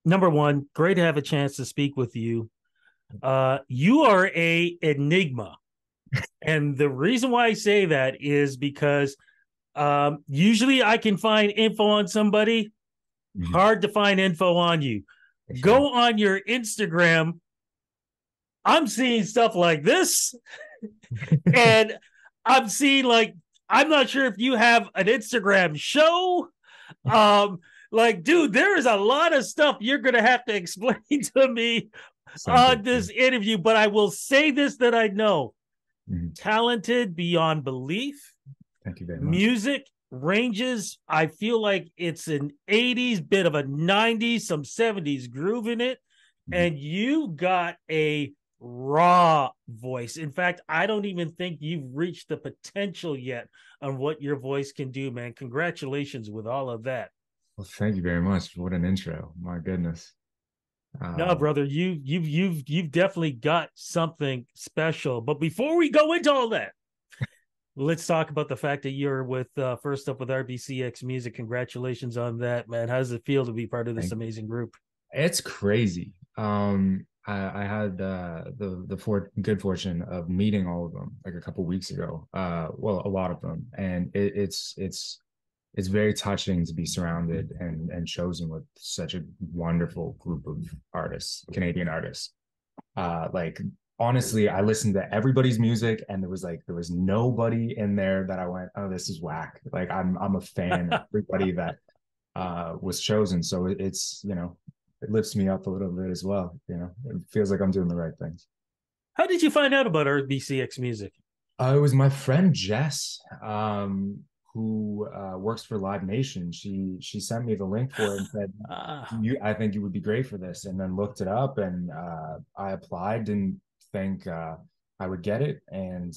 number one, great to have a chance to speak with you. You are a enigma. And the reason why I say that is because usually I can find info on somebody, Mhm. hard to find info on you. For sure. Go on your Instagram. I'm seeing stuff like this, and I'm seeing like I'm not sure if you have an Instagram show. Um, like, dude, there is a lot of stuff you're gonna have to explain to me Something. on this interview, but I will say this that I know. Mhm. Talented beyond belief. Thank you very much. Music ranges. I feel like it's an 80s, bit of a 90s, some 70s groove in it. Mhm. And you got a raw voice. In fact, I don't even think you've reached the potential yet on what your voice can do, man. Congratulations with all of that. Well, thank you very much. What an intro. My goodness. No, Um, brother, you've definitely got something special. But before we go into all that, let's talk about the fact that you're with first up with RBCX Music. Congratulations on that, man. How does it feel to be part of this thank amazing group? It's crazy. I had the good fortune of meeting all of them like a couple weeks ago. Well, a lot of them, and it's very touching to be surrounded and chosen with such a wonderful group of artists, Canadian artists. Like honestly, I listened to everybody's music, and there was nobody in there that I went, oh, this is whack. Like I'm a fan of everybody that was chosen. So it's, it lifts me up a little bit as well. It feels like I'm doing the right things. How did you find out about RBCX Music? It was my friend Jess, who works for Live Nation. She sent me the link for it and said, I think you would be great for this. And then looked it up, and I applied. Didn't think I would get it, and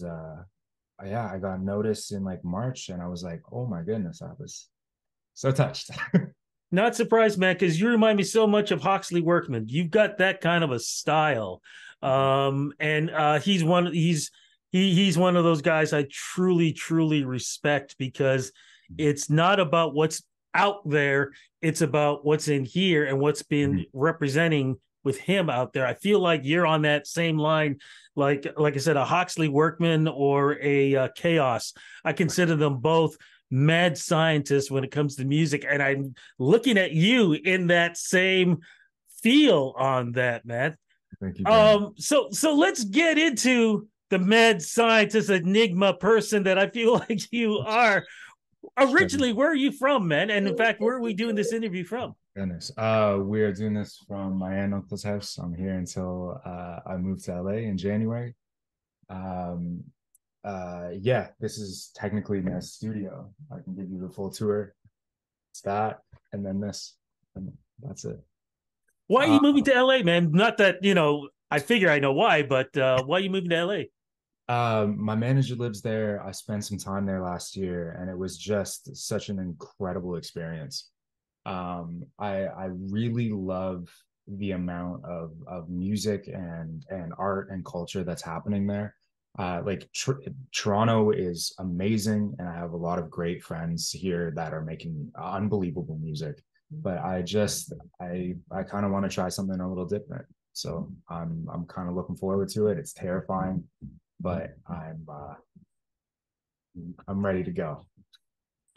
yeah, I got noticed in like March, and I was like, oh my goodness, I was so touched. Not surprised, man, because you remind me so much of Hawksley Workman. You've got that kind of a style, and he's one of those guys I truly respect because it's not about what's out there; it's about what's in here and what's been representing with him out there. I feel like you're on that same line, like I said, a Hawksley Workman or a Chaos. I consider them both mad scientist when it comes to music, and I'm looking at you in that same feel on that, man. Thank you very much. So let's get into the mad scientist enigma person that I feel like you are. Sure. Originally, where are you from, man? And in fact, where are we doing this interview from? Goodness. We are doing this from my aunt and uncle's house. I'm here until I move to LA in January. Um, yeah, this is technically my studio. I can give you the full tour. It's that, and then this, and that's it. Why are Uh, you moving to LA, man? Not that, I figure I know why, but why are you moving to LA? my manager lives there. I spent some time there last year, and it was just such an incredible experience. I really love the amount of music and art and culture that's happening there. Toronto is amazing, and I have a lot of great friends here that are making unbelievable music. But I kind of want to try something a little different. So I'm kind of looking forward to it. It's terrifying, but I'm ready to go.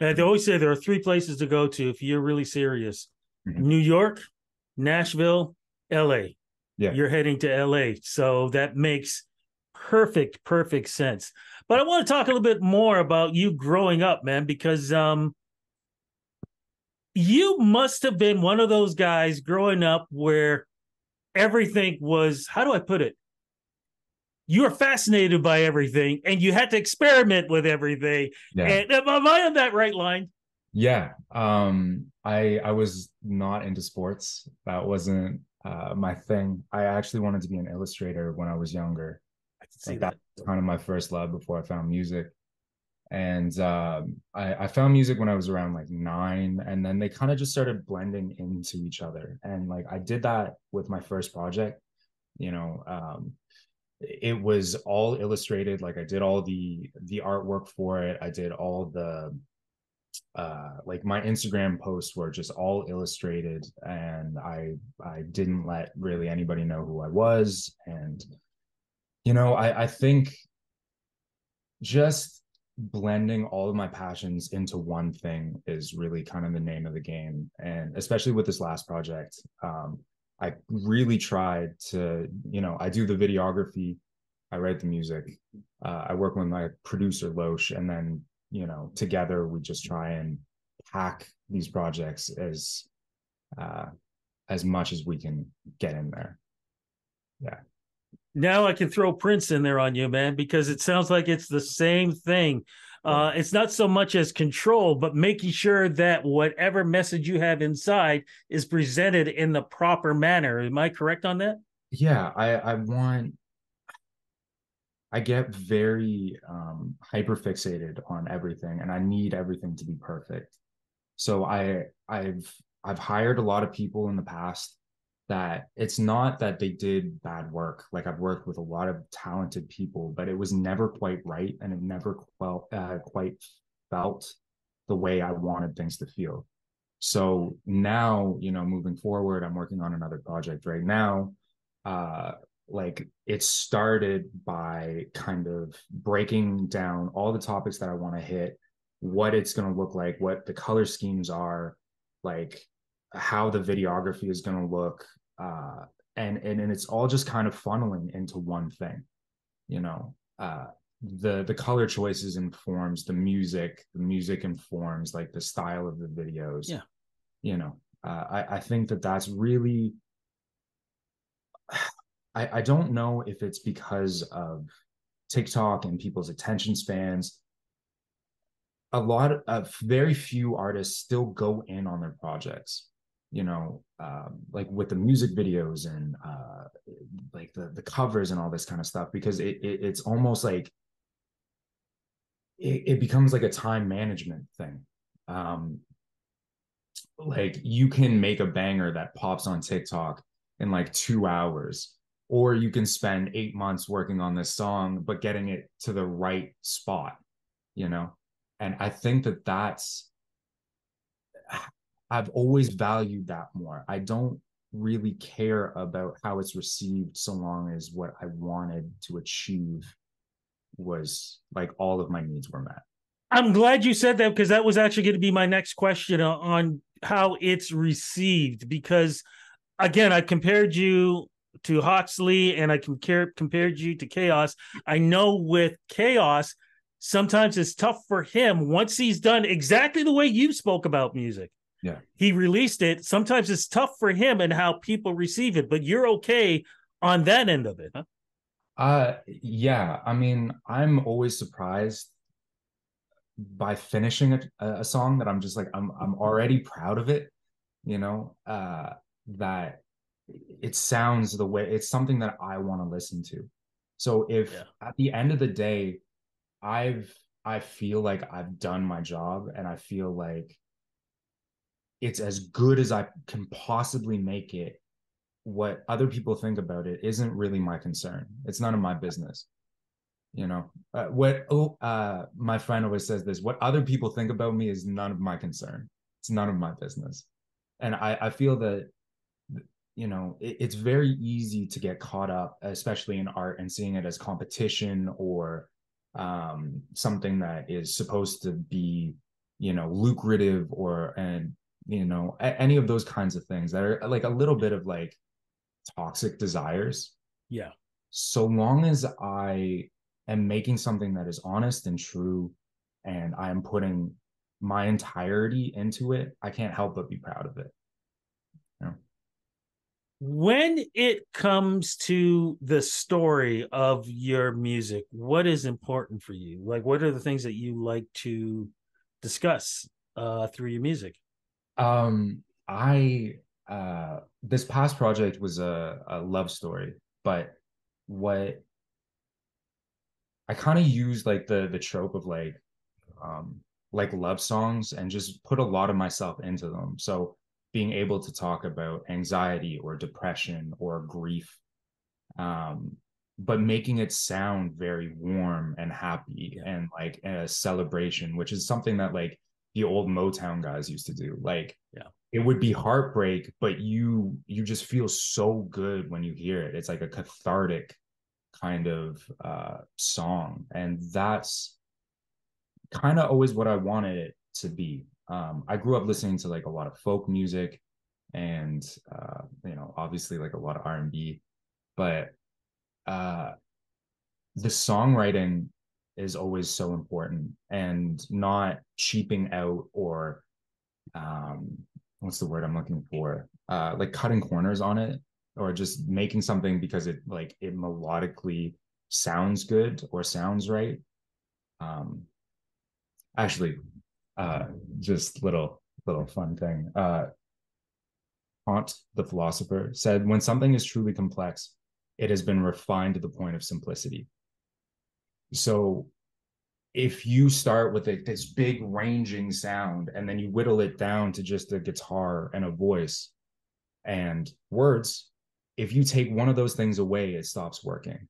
They always say there are three places to go to if you're really serious: Mhm. New York, Nashville, LA. Yeah. You're heading to LA. So that makes perfect sense. But I want to talk a little bit more about you growing up, man, because you must have been one of those guys growing up where everything was, how do I put it? You were fascinated by everything and you had to experiment with everything. Yeah. And am I on that right line? Yeah. I was not into sports. That wasn't my thing. I actually wanted to be an illustrator when I was younger. I can see Like that that. was kind of my first love before I found music. And I found music when I was around like 9, and then they kind of just started blending into each other. And like I did that with my first project. You know, it was all illustrated. Like I did all the artwork for it. I did all like my Instagram posts were just all illustrated, and I didn't let really anybody know who I was. And I think just blending all of my passions into one thing is really kind of the name of the game. And especially with this last project, I really tried to, I do the videography, I write the music, I work with my producer Loesch, and then together we just try and pack these projects uh, as much as we can get in there. Yeah. Now I can throw Prince in there on you, man, because it sounds like it's the same thing. It's not so much as control, but making sure that whatever message you have inside is presented in the proper manner. Am I correct on that? Yeah, I get very hyper fixated on everything, and I need everything to be perfect. So I've hired a lot of people in the past that it's not that they did bad work. Like I've worked with a lot of talented people, but it was never quite right, and it never quite felt the way I wanted things to feel. So now, moving forward, I'm working on another project right now. Uh, like it started by kind of breaking down all the topics that I want to hit, what it's going to look like, what the color schemes are, like how the videography is going to look, and it's all just kind of funneling into one thing. you know the color choices informs the music informs like the style of the videos. Yeah. I think that that's really, I don't know if it's because of TikTok and people's attention spans. A lot of very few artists still go in on their projects, like with the music videos and like the covers and all this kind of stuff, because it's almost like it becomes like a time management thing. Um, like you can make a banger that pops on TikTok in like 2 hours, or you can spend 8 months working on this song, but getting it to the right spot, you know? And I think that I've always valued that more. I don't really care about how it's received so long as what I wanted to achieve was like all of my needs were met. I'm glad you said that, because that was actually going to be my next question on how it's received. Because again, I compared you to Huxley and I compared you to Chaos. I know with Chaos, sometimes it's tough for him once he's done exactly the way you spoke about music. Yeah. He released it. Sometimes it's tough for him and how people receive it, but you're okay on that end of it, huh? Yeah. I mean, I'm always surprised by finishing a song that I'm just like I'm already proud of it, that it sounds the way it's something that I want to listen to. So if Yeah. at the end of the day I feel like I've done my job, and I feel like it's as good as I can possibly make it, what other people think about it isn't really my concern. It's none of my business. My friend always says this: what other people think about me is none of my concern. It's none of my business. And I feel that it's very easy to get caught up, especially in art, and seeing it as competition, or something that is supposed to be lucrative, any of those kinds of things that are like a little bit of like toxic desires. Yeah. So long as I am making something that is honest and true, and I am putting my entirety into it, I can't help but be proud of it. You know? When it comes to the story of your music, what is important for you? Like, what are the things that you like to discuss through your music? I This past project was a love story, but what I kind of used like the trope of like love songs, and just put a lot of myself into them. So being able to talk about anxiety or depression or grief, um, but making it sound very warm and happy, Yeah. and like a celebration, which is something that like the old Motown guys used to do. Like Yeah. it would be heartbreak, but you just feel so good when you hear it. It's like a cathartic kind of song, and that's kind of always what I wanted it to be. I grew up listening to like a lot of folk music, and obviously like a lot of R&B, but uh, the songwriting is always so important, and not cheaping out or um, what's the word I'm looking for? Like cutting corners on it, or just making something because it melodically sounds good or sounds right. Um, actually, uh, just little fun thing. Kant, the philosopher, said, "When something is truly complex, it has been refined to the point of simplicity." So if you start with this big ranging sound and then you whittle it down to just a guitar and a voice and words, if you take one of those things away, it stops working.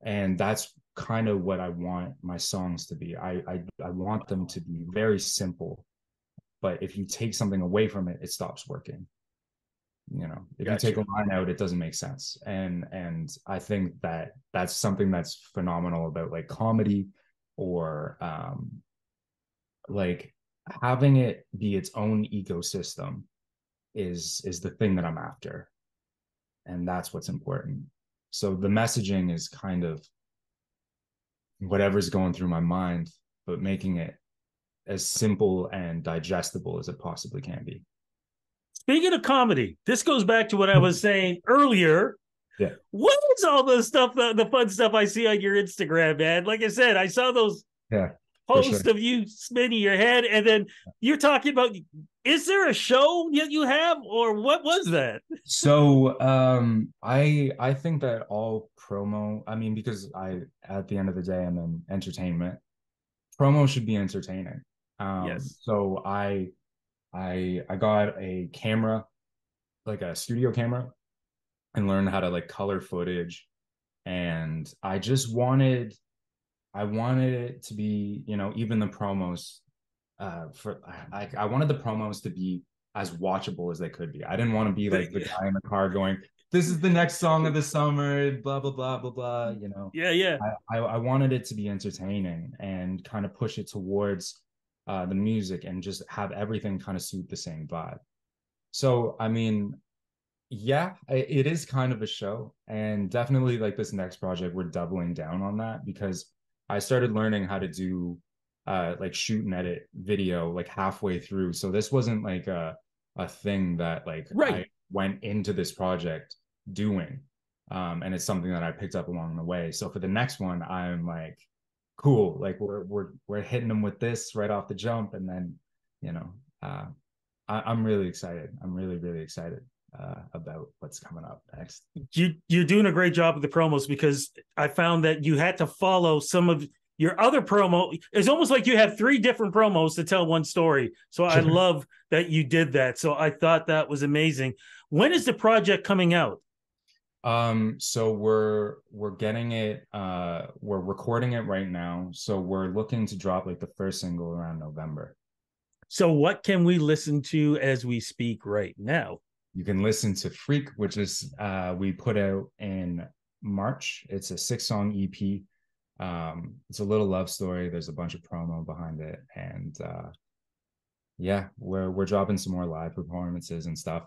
And that's kind of what I want my songs to be. I want them to be very simple, but if you take something away from it, it stops working. If you take Gotcha. a line out, it doesn't make sense. And I think that that's something that's phenomenal about like comedy, or like having it be its own ecosystem is the thing that I'm after, and that's what's important. So the messaging is kind of whatever's going through my mind, but making it as simple and digestible as it possibly can be. Speaking of comedy, this goes back to what I was saying earlier. Yeah. What is all the stuff, the fun stuff I see on your Instagram, man? Like I said, I saw those Yeah, for posts sure. of you spinning your head, and then you're talking about, is there a show that you have, or what was that? So I think that all promo, I mean, because I at the end of the day I'm in entertainment, promo should be entertaining. Yes. So I got a camera, like a studio camera, and learned how to like color footage. And I wanted it to be, even the promos I wanted the promos to be as watchable as they could be. I didn't want to be like the guy in the car going, "This is the next song of the summer," blah blah blah blah blah. Yeah, yeah. I wanted it to be entertaining and kind of push it towards the music and just have everything kind of suit the same vibe. So I mean, yeah, it is kind of a show, and definitely like this next project, we're doubling down on that because I started learning how to do like shoot and edit video like halfway through. So this wasn't like a thing that like I Right. went into this project doing. And it's something that I picked up along the way. So for the next one, I'm like, cool, like we're hitting them with this right off the jump, and then you know, uh, I'm really excited. I'm really excited about what's coming up next. You're doing a great job with the promos, because I found that you had to follow some of your other promo. It's almost like you have three different promos to tell one story. So I Sure. love that you did that. So I thought that was amazing. When is the project coming out? So we're getting it. We're recording it right now. So we're looking to drop like the first single around November. So what can we listen to as we speak right now? You can listen to Freak, which is we put out in March. It's a 6-song EP. It's a little love story. There's a bunch of promo behind it, and yeah, we're dropping some more live performances and stuff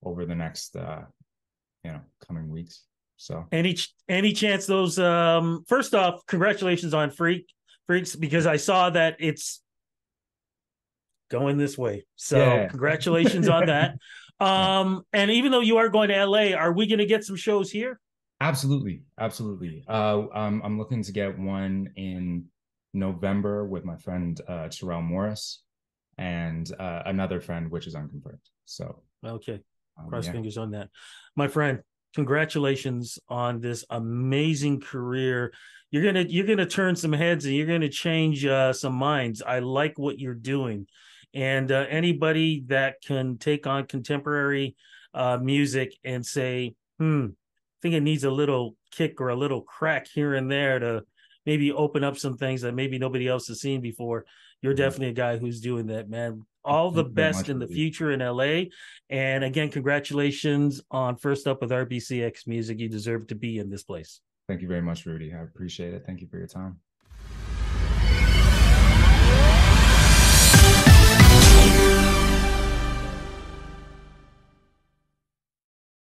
over the next coming weeks. So Any chance those first off, congratulations on Freaks, because I saw that it's going this way. So yeah, congratulations on yeah, that. yeah. And even though you are going to LA, are we going to get some shows here? Absolutely, absolutely. I'm looking to get one in November with my friend Terrell Morris and another friend, which is unconfirmed. So, Okay. Cross yeah, fingers on that. My friend, congratulations on this amazing career. You're gonna turn some heads, and you're gonna change some minds. I like what you're doing. And anybody that can take on contemporary music and say, I think it needs a little kick or a little crack here and there to maybe open up some things that maybe nobody else has seen before. You're Mhm. definitely a guy who's doing that, man. All the Thank you very best much, in the Rudy. future in LA. And again, congratulations on First Up with RBCX Music. You deserve to be in this place. Thank you very much, Rudy. I appreciate it. Thank you for your time.